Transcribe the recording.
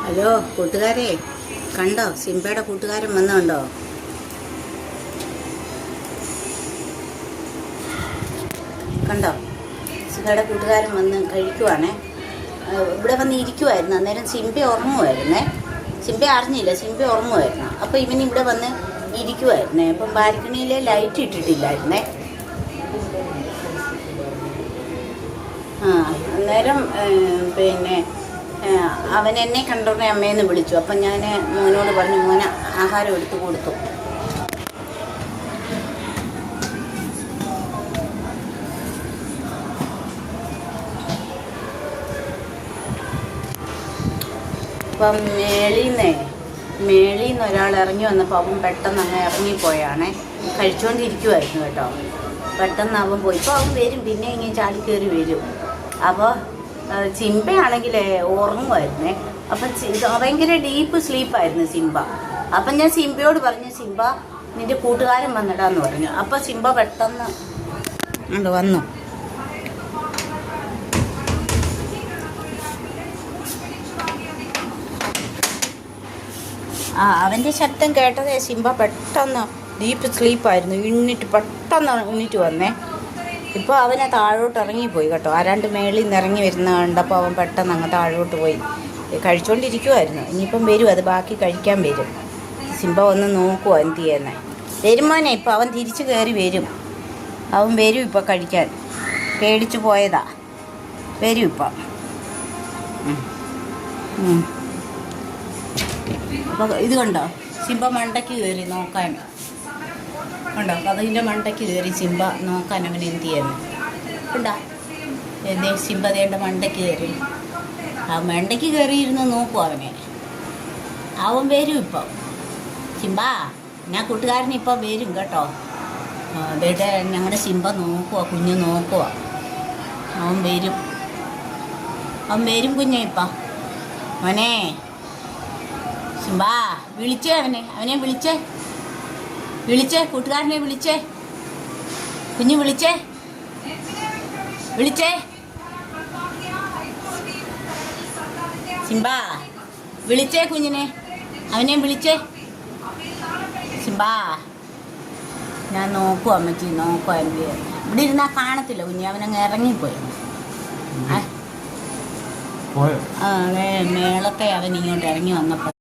Hello കൂട്ടുകാരെ, കണ്ടോ സിംബയുടെ കൂട്ടുകാരൻ വന്നുണ്ടോ? കണ്ടോ, സിംബയുടെ കൂട്ടുകാരൻ വന്ന് കഴിക്കുവാണേ. ഇവിടെ വന്ന് ഇരിക്കുമായിരുന്നു. അന്നേരം സിംബ ഉറങ്ങുമായിരുന്നേ. സിംബ അറിഞ്ഞില്ല, സിംബ ഉറങ്ങുമായിരുന്നു. അപ്പോൾ ഇവൻ ഇവിടെ വന്ന് ഇരിക്കുമായിരുന്നേ. അപ്പം ബാൽക്കണിയിൽ ലൈറ്റ് ഇട്ടിട്ടില്ലായിരുന്നേ. അന്നേരം പിന്നെ അവൻ എന്നെ കണ്ടോടെ അമ്മയെന്ന് വിളിച്ചു. അപ്പം ഞാൻ മോനോട് പറഞ്ഞു, മോനെ ആഹാരം എടുത്തു കൊടുത്തു. അപ്പം മേളിന്ന് ഒരാൾ ഇറങ്ങി വന്നപ്പോൾ അവൻ പെട്ടെന്ന് അങ്ങ് ഇറങ്ങിപ്പോയാണേ. കഴിച്ചുകൊണ്ടിരിക്കുമായിരുന്നു കേട്ടോ. പെട്ടെന്ന് അവൻ പോയി. ഇപ്പോൾ അവൻ വരും, പിന്നെ ഇങ്ങനെ ചാടി കയറി വരും. അപ്പോൾ സിംബയാണെങ്കിൽ ഉറങ്ങുമായിരുന്നേ. അപ്പം ഭയങ്കര ഡീപ്പ് സ്ലീപ്പായിരുന്നു സിംബ. അപ്പം ഞാൻ സിംബയോട് പറഞ്ഞു, സിംബ നിൻ്റെ കൂട്ടുകാരൻ വന്നിടാന്ന് പറഞ്ഞു. അപ്പം സിംബ പെട്ടെന്ന് വന്നു. അവൻ്റെ ശബ്ദം കേട്ടതേ സിംബ പെട്ടെന്ന് ഡീപ്പ് സ്ലീപ്പായിരുന്നു. പെട്ടെന്ന് എണ്ണിട്ട് വന്നേ. ഇപ്പോൾ അവനെ താഴോട്ട് ഇറങ്ങിപ്പോയി കേട്ടോ. ആരാണ്ട് മേളിൽ നിന്ന് ഇറങ്ങി വരുന്ന കണ്ടപ്പോൾ അവൻ പെട്ടെന്ന് അങ്ങ് താഴോട്ട് പോയി. കഴിച്ചുകൊണ്ടിരിക്കുമായിരുന്നു. ഇനിയിപ്പം വരും, അത് ബാക്കി കഴിക്കാൻ വരും. സിംബ ഒന്ന് നോക്കുമോ എന്ത് ചെയ്യുന്നത്. വരുമോനെ, ഇപ്പോൾ അവൻ തിരിച്ച് കയറി വരും. അവൻ വരും ഇപ്പോൾ കഴിക്കാൻ. പേടിച്ചു പോയതാ. വരും ഇപ്പം. അപ്പോൾ ഇത് കണ്ടോ, സിംബ മണ്ടയ്ക്ക് കയറി നോക്കാൻ. കണ്ടോ, കഥകിൻ്റെ മണ്ടയ്ക്ക് കയറി സിംബ നോക്കാൻ അവൻ എന്ത് ചെയ്യുന്നു. കണ്ടോ, എന്തേ സിംബ ദേണ്ട മണ്ടയ്ക്ക് കയറി. ആ മണ്ടയ്ക്ക് കയറിയിരുന്ന് നോക്കും അവനെ. അവൻ വരും ഇപ്പം. സിംബ, ഞാൻ കൂട്ടുകാരൻ ഇപ്പം വരും കേട്ടോ. അതേടെ ഞങ്ങളുടെ സിംബ നോക്കുക, കുഞ്ഞ് നോക്കുക. അവൻ വരും കുഞ്ഞെ ഇപ്പം. മോനെ സിംബ, വിളിച്ചേ അവനെ വിളിച്ചേ കൂട്ടുകാരനെ വിളിച്ചേ. കുഞ്ഞ് വിളിച്ചേ സിംബ, വിളിച്ചേ കുഞ്ഞിനെ, അവനെ വിളിച്ചേ. സിംബ, ഞാൻ നോക്കും അമ്മച്ചി, നോക്കും. എൻ്റെ ഇവിടെ ഇരുന്നാൽ കാണത്തില്ല കുഞ്ഞ്, അവനങ്ങ് ഇറങ്ങിപ്പോയി. മേളത്തെ അവൻ ഇങ്ങോട്ട് ഇറങ്ങി വന്നപ്പോൾ